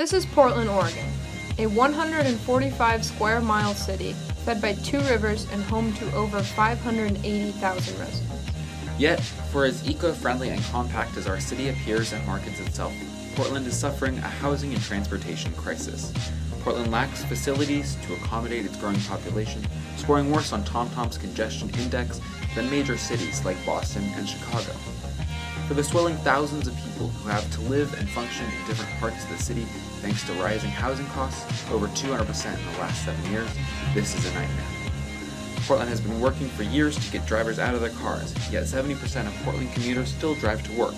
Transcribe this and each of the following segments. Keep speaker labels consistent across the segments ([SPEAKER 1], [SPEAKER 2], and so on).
[SPEAKER 1] This is Portland, Oregon, a 145 square mile city fed by 2 rivers and home to over 580,000 residents.
[SPEAKER 2] Yet, for as eco-friendly and compact as our city appears and markets itself, Portland is suffering a housing and transportation crisis. Portland lacks facilities to accommodate its growing population, scoring worse on TomTom's congestion index than major cities like Boston and Chicago. For the swelling thousands of people who have to live and function in different parts of the city thanks to rising housing costs, over 200% in the last 7 years, this is a nightmare. Portland has been working for years to get drivers out of their cars, yet 70% of Portland commuters still drive to work,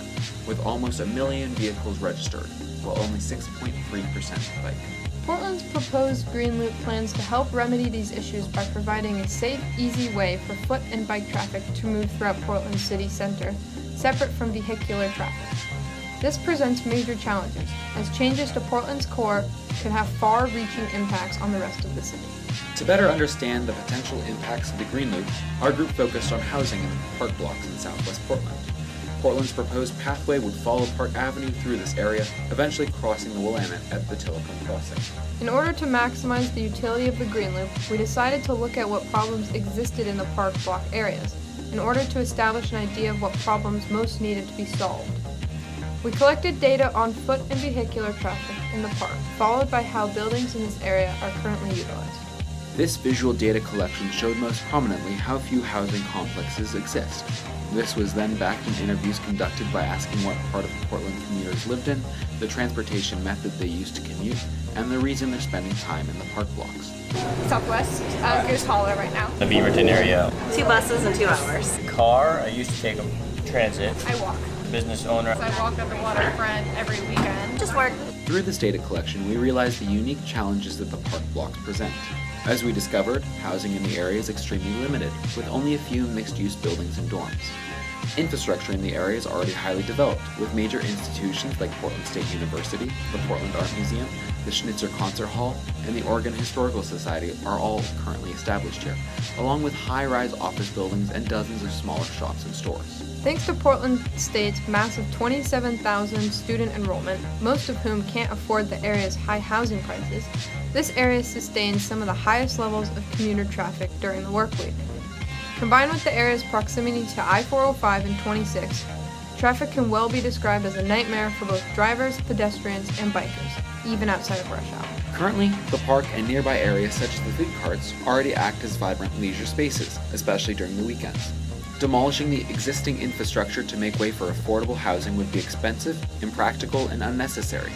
[SPEAKER 2] with almost 1 million vehicles registered, while only 6.3% bike.
[SPEAKER 1] Portland's proposed Green Loop plans to help remedy these issues by providing a safe, easy way for foot and bike traffic to move throughout Portland city center, separate from vehicular traffic. This presents major challenges, as changes to Portland's core could have far-reaching impacts on the rest of the city.
[SPEAKER 2] To better understand the potential impacts of the Green Loop, our group focused on housing in the park blocks in southwest Portland. Portland's proposed pathway would follow Park Avenue through this area, eventually crossing the Willamette at the Tillicum Crossing.
[SPEAKER 1] In order to maximize the utility of the Green Loop, we decided to look at what problems existed in the park block areas, in order to establish an idea of what problems most needed to be solved. We collected data on foot and vehicular traffic in the park, followed by how buildings in this area are currently utilized.
[SPEAKER 2] This visual data collection showed most prominently how few housing complexes exist. This was then backed in interviews conducted by asking what part of Portland commuters lived in, the transportation method they used to commute, and the reason they're spending time in the park blocks.
[SPEAKER 3] Southwest, Goose Hollow right now.
[SPEAKER 4] The Beaverton area.
[SPEAKER 3] 2 buses in 2 hours.
[SPEAKER 4] Car, I used to take a transit.
[SPEAKER 3] I walk.
[SPEAKER 4] Business owner.
[SPEAKER 3] So I walk at the waterfront every weekend. Just work.
[SPEAKER 2] Through this data collection, we realized the unique challenges that the park blocks present. As we discovered, housing in the area is extremely limited, with only a few mixed-use buildings and dorms. Infrastructure in the area is already highly developed, with major institutions like Portland State University, the Portland Art Museum, the Schnitzer Concert Hall, and the Oregon Historical Society are all currently established here, along with high-rise office buildings and dozens of smaller shops and stores.
[SPEAKER 1] Thanks to Portland State's massive 27,000 student enrollment, most of whom can't afford the area's high housing prices, this area sustains some of the highest levels of commuter traffic during the work week. Combined with the area's proximity to I-405 and 26, traffic can well be described as a nightmare for both drivers, pedestrians, and bikers, even outside of rush hour.
[SPEAKER 2] Currently, the park and nearby areas such as the food carts already act as vibrant leisure spaces, especially during the weekends. Demolishing the existing infrastructure to make way for affordable housing would be expensive, impractical, and unnecessary.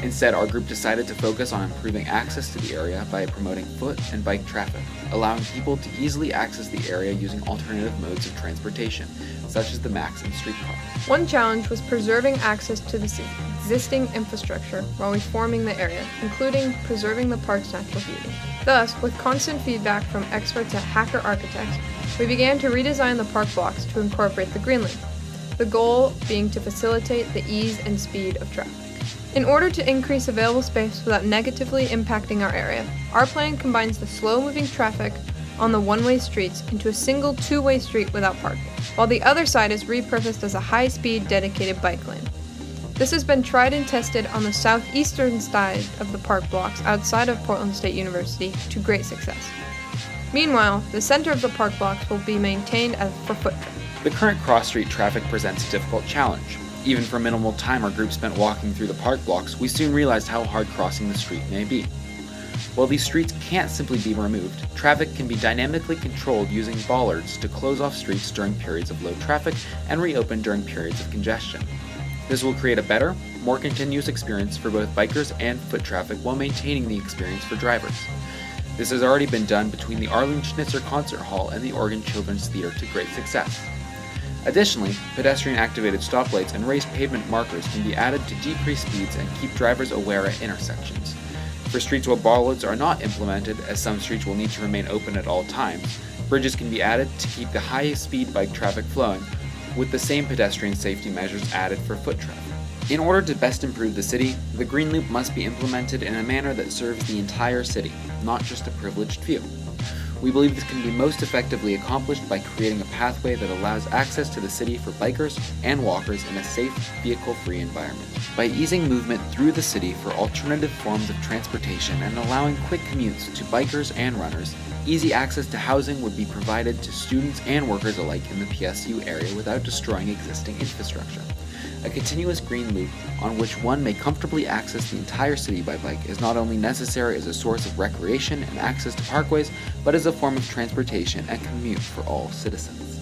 [SPEAKER 2] Instead, our group decided to focus on improving access to the area by promoting foot and bike traffic, allowing people to easily access the area using alternative modes of transportation, such as the MAX and streetcar.
[SPEAKER 1] One challenge was preserving access to the existing infrastructure while reforming the area, including preserving the park's natural beauty. Thus, with constant feedback from experts at Hacker Architects, we began to redesign the park blocks to incorporate the Green Loop, the goal being to facilitate the ease and speed of traffic. In order to increase available space without negatively impacting our area, our plan combines the slow-moving traffic on the one-way streets into a single two-way street without parking, while the other side is repurposed as a high-speed dedicated bike lane. This has been tried and tested on the southeastern side of the park blocks outside of Portland State University to great success. Meanwhile, the center of the park blocks will be maintained for foot traffic.
[SPEAKER 2] The current cross-street traffic presents a difficult challenge. Even for minimal time our group spent walking through the park blocks, we soon realized how hard crossing the street may be. While these streets can't simply be removed, traffic can be dynamically controlled using bollards to close off streets during periods of low traffic and reopen during periods of congestion. This will create a better, more continuous experience for both bikers and foot traffic while maintaining the experience for drivers. This has already been done between the Arlene Schnitzer Concert Hall and the Oregon Children's Theater to great success. Additionally, pedestrian-activated stoplights and raised pavement markers can be added to decrease speeds and keep drivers aware at intersections. For streets where bollards are not implemented, as some streets will need to remain open at all times, bridges can be added to keep the high-speed bike traffic flowing, with the same pedestrian safety measures added for foot traffic. In order to best improve the city, the Green Loop must be implemented in a manner that serves the entire city, not just a privileged few. We believe this can be most effectively accomplished by creating a pathway that allows access to the city for bikers and walkers in a safe, vehicle-free environment. By easing movement through the city for alternative forms of transportation and allowing quick commutes to bikers and runners, easy access to housing would be provided to students and workers alike in the PSU area without destroying existing infrastructure. A continuous green loop on which one may comfortably access the entire city by bike is not only necessary as a source of recreation and access to parkways, but as a form of transportation and commute for all citizens.